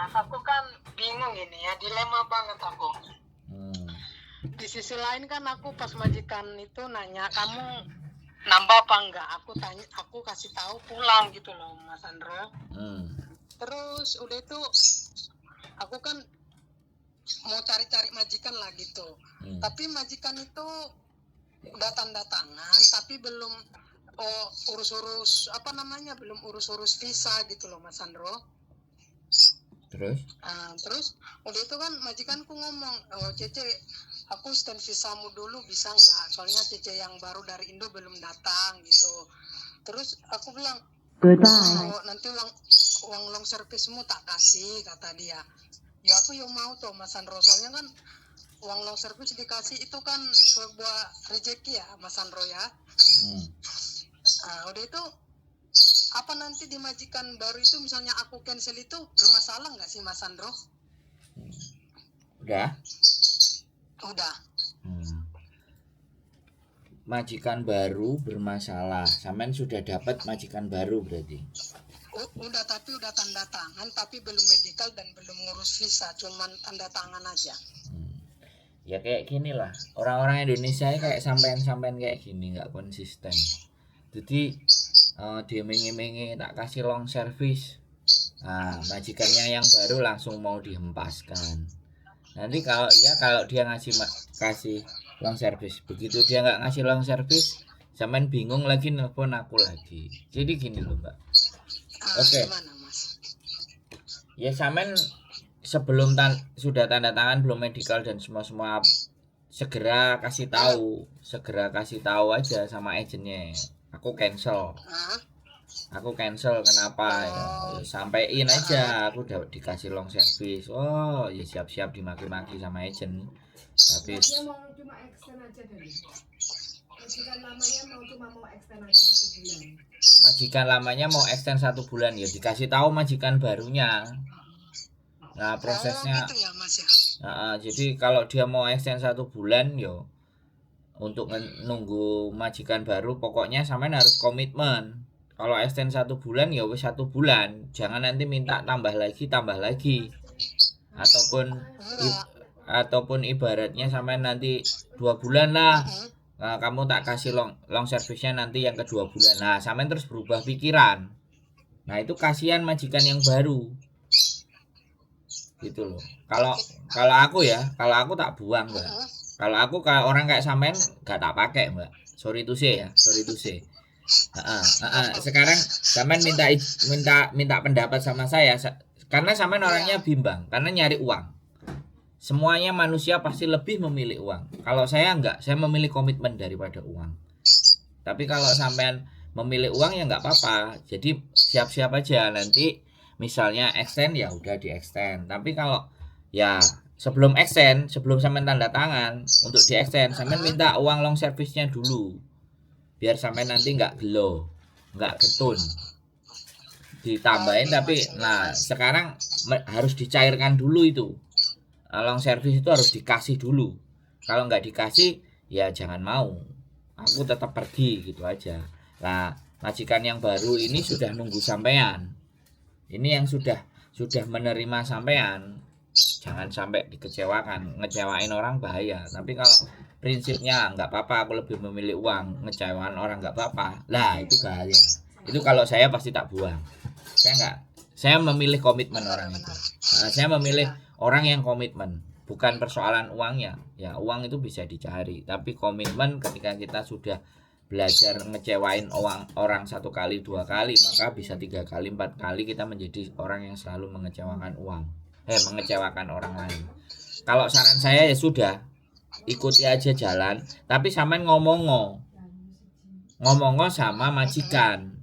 Mas, aku kan bingung ini ya, dilema banget aku. Di sisi lain kan aku pas majikan itu nanya, kamu nambah apa enggak? Aku kasih tahu pulang gitu loh, Mas Andro. Terus udah itu aku kan mau cari-cari majikan lah gitu. Tapi majikan itu udah tanda tangan, tapi belum urus-urus belum urus-urus visa gitu loh, Mas Andro. Terus udah itu kan majikanku ngomong, Cece, aku stand visamu dulu bisa nggak? Soalnya Cece yang baru dari Indo belum datang gitu. Terus aku bilang, nanti uang long servicemu tak kasih, kata dia. Ya aku yang mau tuh, Mas Andro, soalnya kan uang long service dikasih itu kan sebuah rezeki ya, Mas Andro ya. Udah itu apa nanti di majikan baru itu misalnya aku cancel itu bermasalah nggak sih, Mas Andro? Udah. Majikan baru bermasalah. Sampean sudah dapat majikan baru berarti? Udah, tapi udah tanda tangan, tapi belum medical dan belum ngurus visa, cuman tanda tangan aja. Ya kayak gini lah. Orang-orang Indonesia kayak sampean kayak gini, nggak konsisten. Jadi dia mengi-mengi tak kasih long service. Majikannya yang baru langsung mau dihempaskan. Nanti kalau dia kasih long service, begitu dia nggak ngasih long service, sampean bingung lagi nelpon aku lagi. Jadi gini loh, Mbak. Oke. Ya sampean sebelum sudah tanda tangan belum medical dan semua segera kasih tahu aja sama agennya. Aku cancel kenapa ya, sampein aja aku udah dikasih long service. Oh ya siap-siap dimaki-maki sama agent. Tapi dia mau cuma extend aja dulu. Majikan lamanya mau extend aja 1 bulan. Majikan lamanya mau extend 1 bulan ya dikasih tahu majikan barunya. Nah prosesnya gitu ya, Mas ya. Jadi kalau dia mau extend 1 bulan yo untuk nunggu majikan baru pokoknya sampean harus komitmen. Kalau extend 1 bulan ya wis 1 bulan, jangan nanti minta tambah lagi. Ataupun ibaratnya sampean nanti 2 bulan lah. Nah, kamu tak kasih long service-nya nanti yang kedua bulan. Nah, sampean terus berubah pikiran. Nah, itu kasihan majikan yang baru. Gitu loh. Kalau aku tak buang, Mbak. Kalau orang kayak sampean gak tak pakai, Mbak. Sorry to say. Sekarang sampean minta pendapat sama saya karena sampean orangnya bimbang, karena nyari uang. Semuanya manusia pasti lebih memilih uang. Kalau saya enggak, saya memilih komitmen daripada uang. Tapi kalau sampean memilih uang ya enggak apa-apa. Jadi siap-siap aja nanti misalnya extend ya udah di extend. Tapi kalau ya sebelum sampean tanda tangan untuk di extend, sampean minta uang long service-nya dulu. Biar sampean nanti enggak gelo, enggak getun. Ditambahin tapi sekarang harus dicairkan dulu itu. Long service itu harus dikasih dulu. Kalau nggak dikasih ya jangan mau. Aku tetap pergi gitu aja. Nah, majikan yang baru ini sudah nunggu sampean. Ini yang sudah menerima sampean. Jangan sampai dikecewakan. Ngecewain orang bahaya. Tapi kalau prinsipnya nggak apa-apa, aku lebih memilih uang, ngecewain orang nggak apa-apa. Lah itu bahaya. Itu kalau saya pasti tak buang. Saya memilih komitmen orang itu. Saya memilih orang yang komitmen, bukan persoalan uangnya. Ya uang itu bisa dicari, tapi komitmen ketika kita sudah belajar ngecewain orang 1 kali 2 kali, maka bisa 3 kali 4 kali kita menjadi orang yang selalu mengecewakan mengecewakan orang lain. Kalau saran saya ya sudah, ikuti aja jalan, tapi sampean ngomong sama majikan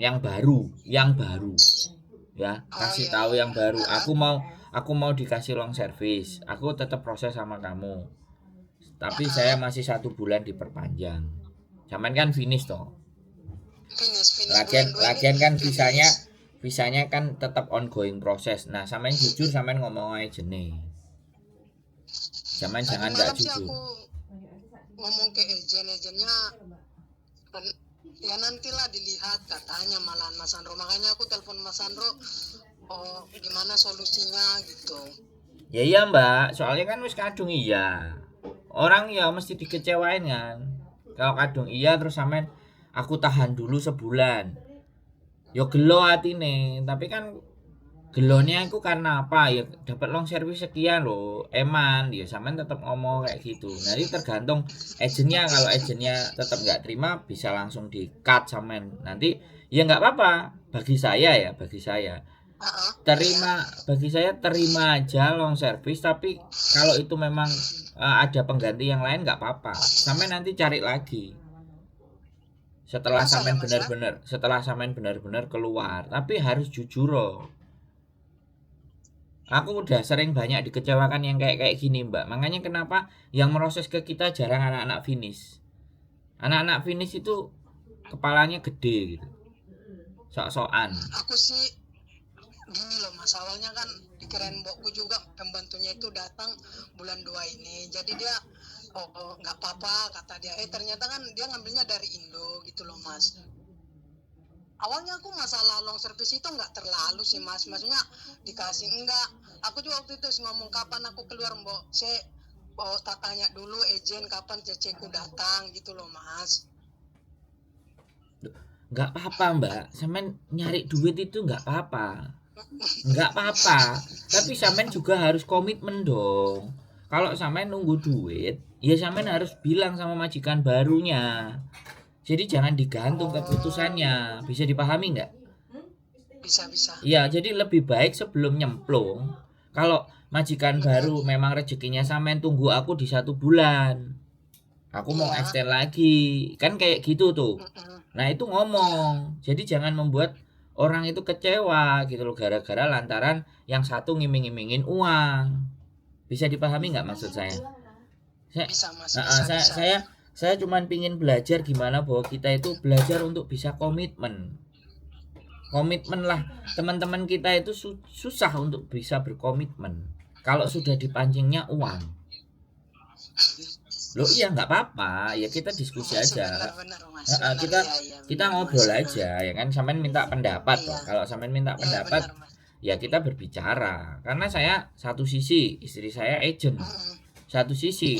yang baru ya, kasih tahu yang baru, aku mau dikasih long service, aku tetap proses sama kamu, tapi saya masih 1 bulan diperpanjang. Sampean kan finish toh. Lagian kan visanya kan tetap ongoing proses. Nah, sampean jujur, sampean ngomong aja jeneng. Jangan enggak jujur. Ngomong ke agennya ya nantilah dilihat katanya malahan Mas Andro. Makanya aku telepon Mas Andro Oh, gimana solusinya gitu. Ya iya mbak, soalnya kan wis kadung iya. Orang ya mesti dikecewain kan. Kalau kadung iya terus sampean aku tahan dulu sebulan. Yo gelo atine, tapi kan gelonya itu karena apa? Ya dapat long service sekian loh. Eman, ya sampean tetap ngomong kayak gitu. Nanti tergantung agennya, kalau agennya tetap nggak terima bisa langsung di cut sampean. Nanti ya nggak apa-apa. Bagi saya ya, bagi saya. Terima, bagi saya terima aja long service, tapi kalau itu memang ada pengganti yang lain nggak apa-apa, sampai nanti cari lagi setelah sampean benar-benar keluar, tapi harus jujur loh. Aku udah sering banyak dikecewakan yang kayak gini mbak, makanya kenapa yang meroses ke kita jarang anak-anak finish. Anak-anak finish itu kepalanya gede gitu, sok-sokan. Aku sih gini loh mas, awalnya kan dikirain mbokku juga pembantunya itu datang bulan 2 ini, jadi dia nggak apa-apa kata dia, ternyata kan dia ngambilnya dari Indo gitu loh mas. Awalnya aku masalah long service itu nggak terlalu sih mas, maksudnya dikasih enggak, aku juga waktu itu ngomong kapan aku keluar mbok, tak tanya dulu agent kapan ceceku datang gitu loh mas. Nggak apa-apa mbak, sampean nyari duit itu nggak apa-apa. Nggak apa-apa, tapi sampean juga harus komitmen dong. Kalau sampean nunggu duit, ya sampean harus bilang sama majikan barunya. Jadi jangan digantung keputusannya. Bisa dipahami nggak? Bisa. Iya, jadi lebih baik sebelum nyemplung. Kalau majikan baru memang rezekinya sampean tunggu aku di 1 bulan. Aku mau extend lagi. Kan kayak gitu tuh. Nah itu ngomong. Jadi jangan membuat orang itu kecewa gitu loh, gara-gara lantaran yang satu ngiming-ngimingin uang. Bisa dipahami nggak maksud saya? Saya cuman pingin belajar gimana bahwa kita itu belajar untuk bisa komitmen lah. Teman-teman kita itu susah untuk bisa berkomitmen kalau sudah dipancingnya uang. Loh iya nggak apa-apa, ya kita diskusi aja. Kita ngobrol aja ya kan, sampean minta pendapat loh. Kalau sampean minta pendapat ya kita berbicara. Karena saya satu sisi istri saya agent, satu sisi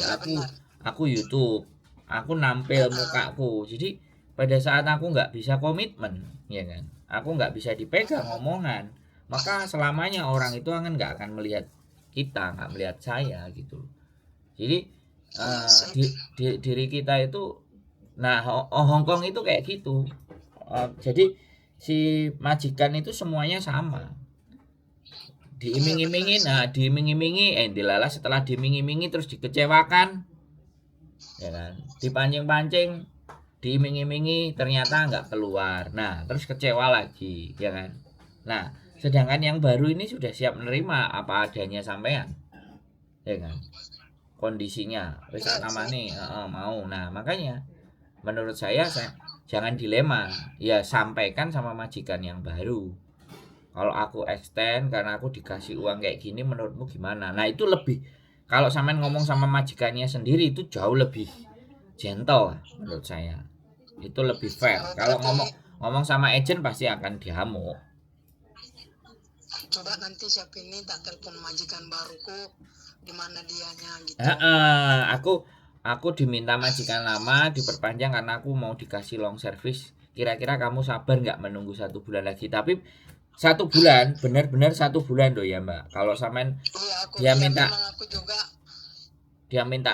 aku YouTube, aku nampil mukaku. Jadi pada saat aku nggak bisa komitmen, ya kan, aku nggak bisa dipegang omongan, maka selamanya orang itu nggak akan melihat kita, nggak melihat saya gitu. Jadi diri kita itu, nah Hongkong itu kayak gitu. Jadi si majikan itu semuanya sama, diiming-imingi, dilalah, setelah diiming-imingi terus dikecewakan, ya kan, dipancing-pancing, diiming-imingi ternyata nggak keluar, nah terus kecewa lagi, ya kan. Nah sedangkan yang baru ini sudah siap menerima apa adanya sampean, ya kan, kondisinya wis namane mau. Nah makanya menurut saya jangan dilema, ya sampaikan sama majikan yang baru, kalau aku extend karena aku dikasih uang kayak gini, menurutmu gimana. Nah itu lebih, kalau sampean ngomong sama majikannya sendiri itu jauh lebih gentle menurut saya, itu lebih fair. Kalau ngomong sama agent pasti akan dihamuk. Coba nanti siap ini tak telepon majikan baruku, gimana dianya gitu. Aku diminta majikan lama diperpanjang karena aku mau dikasih long service. Kira-kira kamu sabar nggak menunggu 1 bulan lagi? Tapi 1 bulan, benar-benar 1 bulan doh ya mbak. Kalau sampean dia minta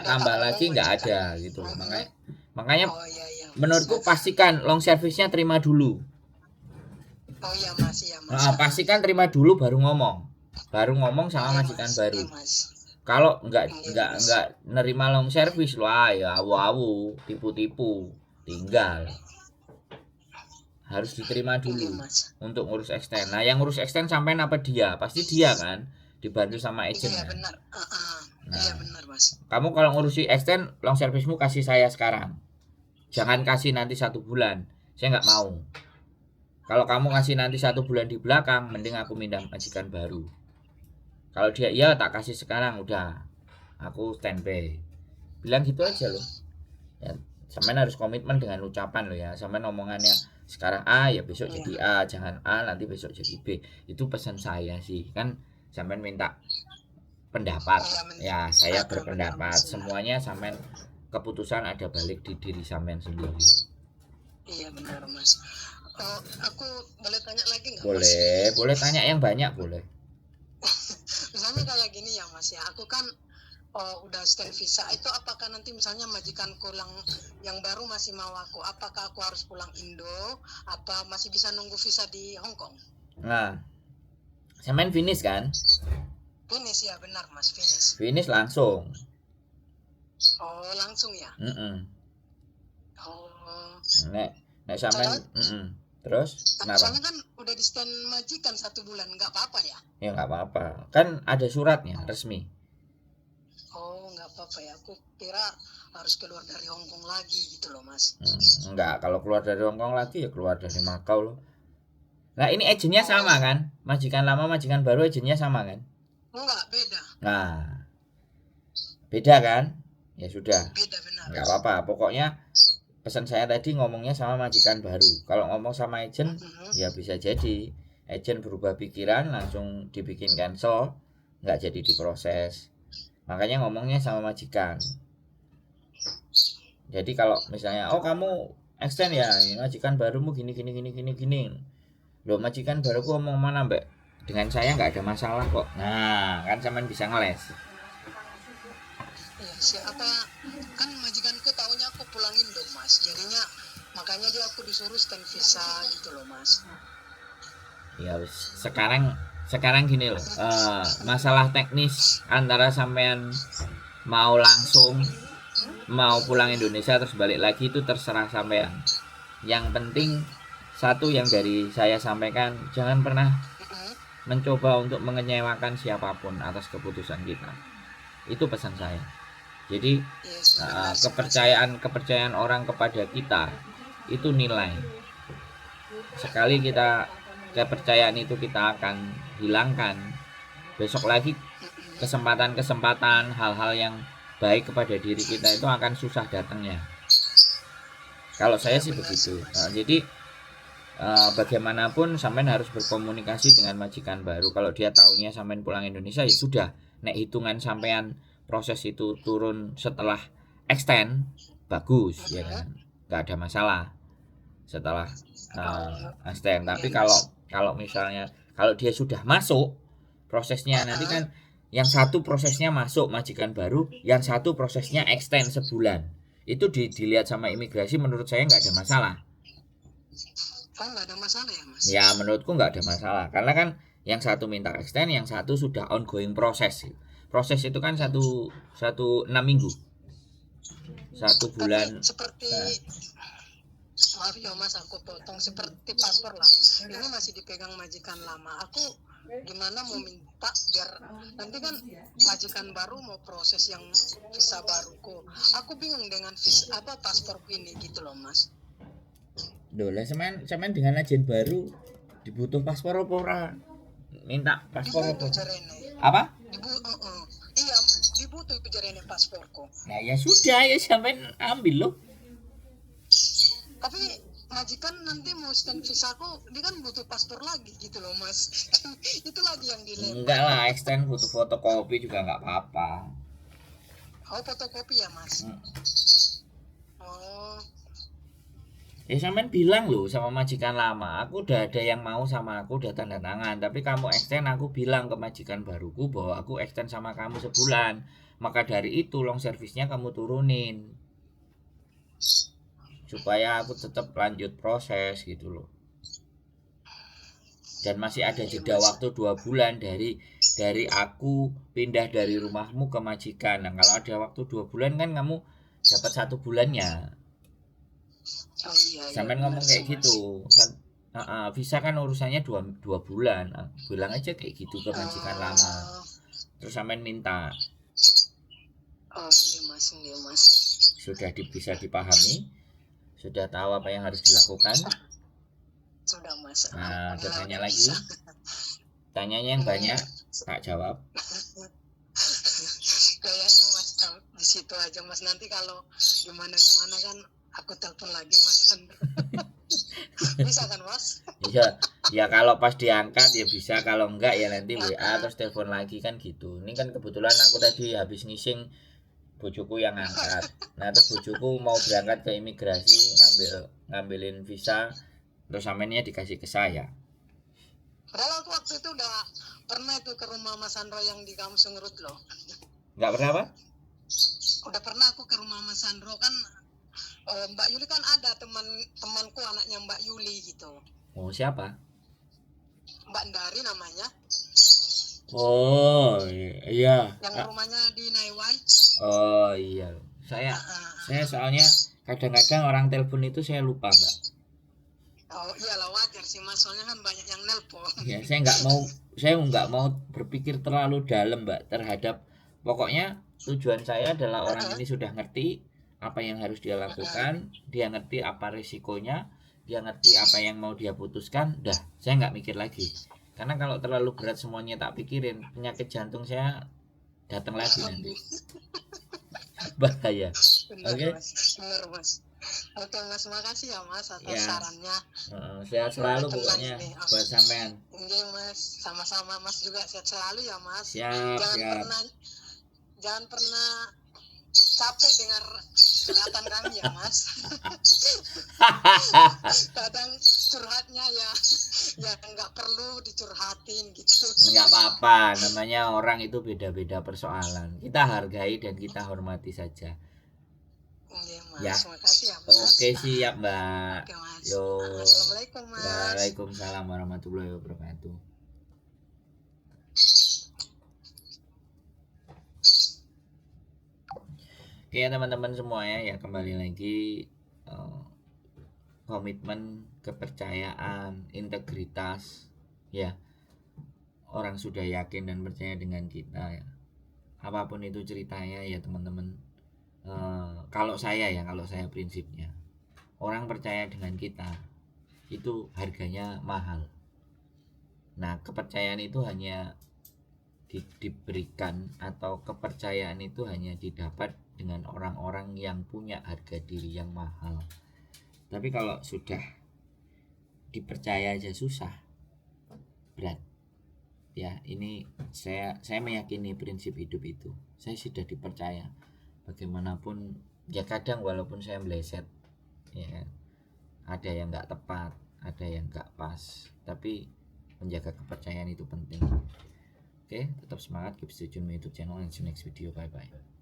tambah lagi nggak ada gitu loh. Makanya menurutku pastikan long service-nya terima dulu. Pastikan terima dulu baru ngomong sama majikan baru. Kalau nggak nerima long service loh, ya awu-awu, tipu-tipu, tinggal. Harus diterima dulu untuk ngurus extend. Nah yang ngurus extend sampean apa dia? Pasti dia kan, dibantu sama agent. Iya benar. Iya benar mas. Kamu kalau ngurusi extend long servicemu kasih saya sekarang, jangan kasih nanti 1 bulan, saya nggak mau. Kalau kamu kasih nanti 1 bulan di belakang, mending aku minta majikan baru. Kalau dia iya tak kasih sekarang, udah aku standby. Bilang gitu aja loh. Ya, sampean harus komitmen dengan ucapan loh ya. Sampean omongannya Sekarang A ya besok Iya. jadi A, jangan A nanti besok jadi B. Itu pesan saya sih. Kan sampean minta pendapat. Ya, saya Benar, berpendapat. Mas. Semuanya sampean keputusan ada balik di diri sampean sendiri. Iya benar Mas. Aku boleh tanya lagi nggak Mas? Boleh tanya yang banyak boleh. Misalnya kayak gini ya Mas ya, aku kan udah stand visa itu, apakah nanti misalnya majikanku yang baru masih mau aku, apakah aku harus pulang Indo apa masih bisa nunggu visa di Hong Kong? Nah, sampean finish kan? Finish ya, benar Mas, finish. Finish langsung. Oh langsung ya? Oh. Nek sampean terus kenapa? Soalnya kan udah di stand majikan 1 bulan, nggak apa-apa ya? Ya nggak apa-apa, kan ada suratnya resmi. Oh nggak apa-apa ya, aku kira harus keluar dari Hong Kong lagi gitu loh Mas. Enggak, kalau keluar dari Hong Kong lagi ya keluar dari Makau loh. Nah ini agennya sama kan? Majikan lama majikan baru agennya sama kan? Enggak, beda. Nah beda kan? Ya sudah, Beda benar. nggak apa-apa, pokoknya pesan saya tadi ngomongnya sama majikan baru. Kalau ngomong sama agent ya bisa jadi agent berubah pikiran langsung dibikin cancel, nggak jadi diproses. Makanya ngomongnya sama majikan. Jadi kalau misalnya kamu extend ya, majikan barumu gini. Loh majikan baruku ngomong mana mbak? Dengan saya nggak ada masalah kok. Nah kan sampean bisa ngeles. Iya, siapa kan majikanku taunya aku pulang Indo Mas, jadinya makanya dia aku disuruh stand visa gitu loh Mas. Ya sekarang gini loh, masalah teknis antara sampean mau langsung mau pulang Indonesia terus balik lagi itu terserah sampean. Yang penting satu yang dari saya sampaikan, jangan pernah mencoba untuk mengecewakan siapapun atas keputusan kita. Itu pesan saya. Jadi kepercayaan orang kepada kita itu nilai. Sekali kita kepercayaan itu kita akan hilangkan, besok lagi kesempatan hal-hal yang baik kepada diri kita itu akan susah datangnya. Kalau saya sih begitu. Jadi bagaimanapun sampean harus berkomunikasi dengan majikan baru. Kalau dia taunya sampean pulang Indonesia ya sudah, nek hitungan sampean proses itu turun setelah extend bagus ya kan, nggak ada masalah setelah extend. Tapi kalau misalnya kalau dia sudah masuk prosesnya, nanti kan yang satu prosesnya masuk majikan baru, yang satu prosesnya extend sebulan, itu dilihat sama imigrasi, menurut saya nggak ada masalah. Oh nggak ada masalah ya Mas? Ya menurutku nggak ada masalah, karena kan yang satu minta extend, yang satu sudah ongoing proses. Proses itu kan 6 minggu, 1 bulan. Tapi seperti maaf ya Mas, aku potong, seperti paspor lah, ini masih dipegang majikan lama. Aku gimana mau minta biar nanti kan majikan baru mau proses yang visa baruku. Aku bingung dengan visa pasporku ini gitu loh Mas. Loh lah semen dengan agen baru dibutuh paspor apa ora? Minta paspor apa? Apa? Iya, dibutuh jarene pasporku. Nah ya sudah ya sampean ambil loh. Tapi majikan nanti mau stand visaku, dia kan butuh paspor lagi gitu loh Mas. Itu lagi yang dilema. Enggak lah, extend butuh fotokopi juga nggak apa-apa. Oh fotokopi ya Mas. Oh. Ya sampean bilang loh sama majikan lama, aku udah ada yang mau sama aku, udah tanda tangan, tapi kamu extend, aku bilang ke majikan baruku bahwa aku extend sama kamu sebulan, maka dari itu long service-nya kamu turunin supaya aku tetap lanjut proses gitu loh. Dan masih ada jeda waktu 2 bulan dari aku pindah dari rumahmu ke majikan. Nah kalau ada waktu 2 bulan kan kamu dapat 1 bulannya. Oh iya. Sampai ngomong kayak gitu. Visa kan urusannya 2 bulan. Bilang aja kayak gitu ke majikan lama. Terus sampai minta. Oh iya mas. Sudah bisa dipahami? Sudah tahu apa yang harus dilakukan? Sudah mas. Nah, ada tanya lagi? Tanyanya yang banyak, tak jawab. Kayaknya mas di situ aja mas. Nanti kalau gimana kan aku telepon lagi mas. Bisa kan Mas? Iya, ya kalau pas diangkat ya bisa, kalau enggak ya nanti WA terus telepon lagi kan gitu. Ini kan kebetulan aku tadi habis ngising bojoku yang angkat. Nah, terus bojoku mau berangkat ke imigrasi ngambilin visa, terus samennya dikasih ke saya. Padahal aku waktu itu udah pernah itu ke rumah Mas Sandro yang di kampung Sungerut loh. Enggak pernah apa? Udah pernah aku ke rumah Mas Sandro kan. Mbak Yuli kan ada temanku anaknya Mbak Yuli gitu. Oh, siapa? Mbak Ndari namanya. Oh, iya. Yang rumahnya di Naiwai. Oh, iya. Saya soalnya kadang-kadang orang telepon itu saya lupa, Mbak. Oh iyalah wajar sih Mas, soalnya kan banyak yang nelpon. Ya, saya nggak mau berpikir terlalu dalam, Mbak, terhadap pokoknya tujuan saya adalah orang ini sudah ngerti apa yang harus dia lakukan, dia ngerti apa risikonya, dia ngerti apa yang mau dia putuskan, dah, saya nggak mikir lagi. Karena kalau terlalu berat semuanya tak pikirin, penyakit jantung saya datang lagi nanti. Bahaya. Benar Oke. Mas, benar Mas. Oke Mas, makasih ya Mas atas Ya. sarannya. Sehat selalu Tenang pokoknya ini. buat sampean. Oke Mas, sama-sama Mas juga sehat selalu ya Mas. Siap, siap. Jangan pernah capek dengar curhatan kami ya Mas. Kadang curhatnya ya nggak perlu dicurhatin gitu. Nggak apa-apa, namanya orang itu beda-beda persoalan. Kita hargai dan kita hormati saja. Oke Mas, Ya. makasih ya Mas. Oke, siap Mbak. Oke Mas. Yo. Assalamualaikum Mas. Waalaikumsalam warahmatullahi wabarakatuh. Oke ya teman-teman semua ya kembali lagi komitmen, kepercayaan, integritas ya. Orang sudah yakin dan percaya dengan kita ya. Apapun itu ceritanya ya teman-teman. Kalau saya prinsipnya orang percaya dengan kita itu harganya mahal. Nah, kepercayaan itu hanya diberikan atau kepercayaan itu hanya didapat dengan orang-orang yang punya harga diri yang mahal. Tapi kalau sudah dipercaya aja susah, berat. Ya, ini saya meyakini prinsip hidup itu. Saya sudah dipercaya. Bagaimanapun ya kadang walaupun saya meleset ya ada yang nggak tepat, ada yang nggak pas, tapi menjaga kepercayaan itu penting. Oke, tetap semangat, keep stay tune my YouTube channel and see you next video. Bye bye.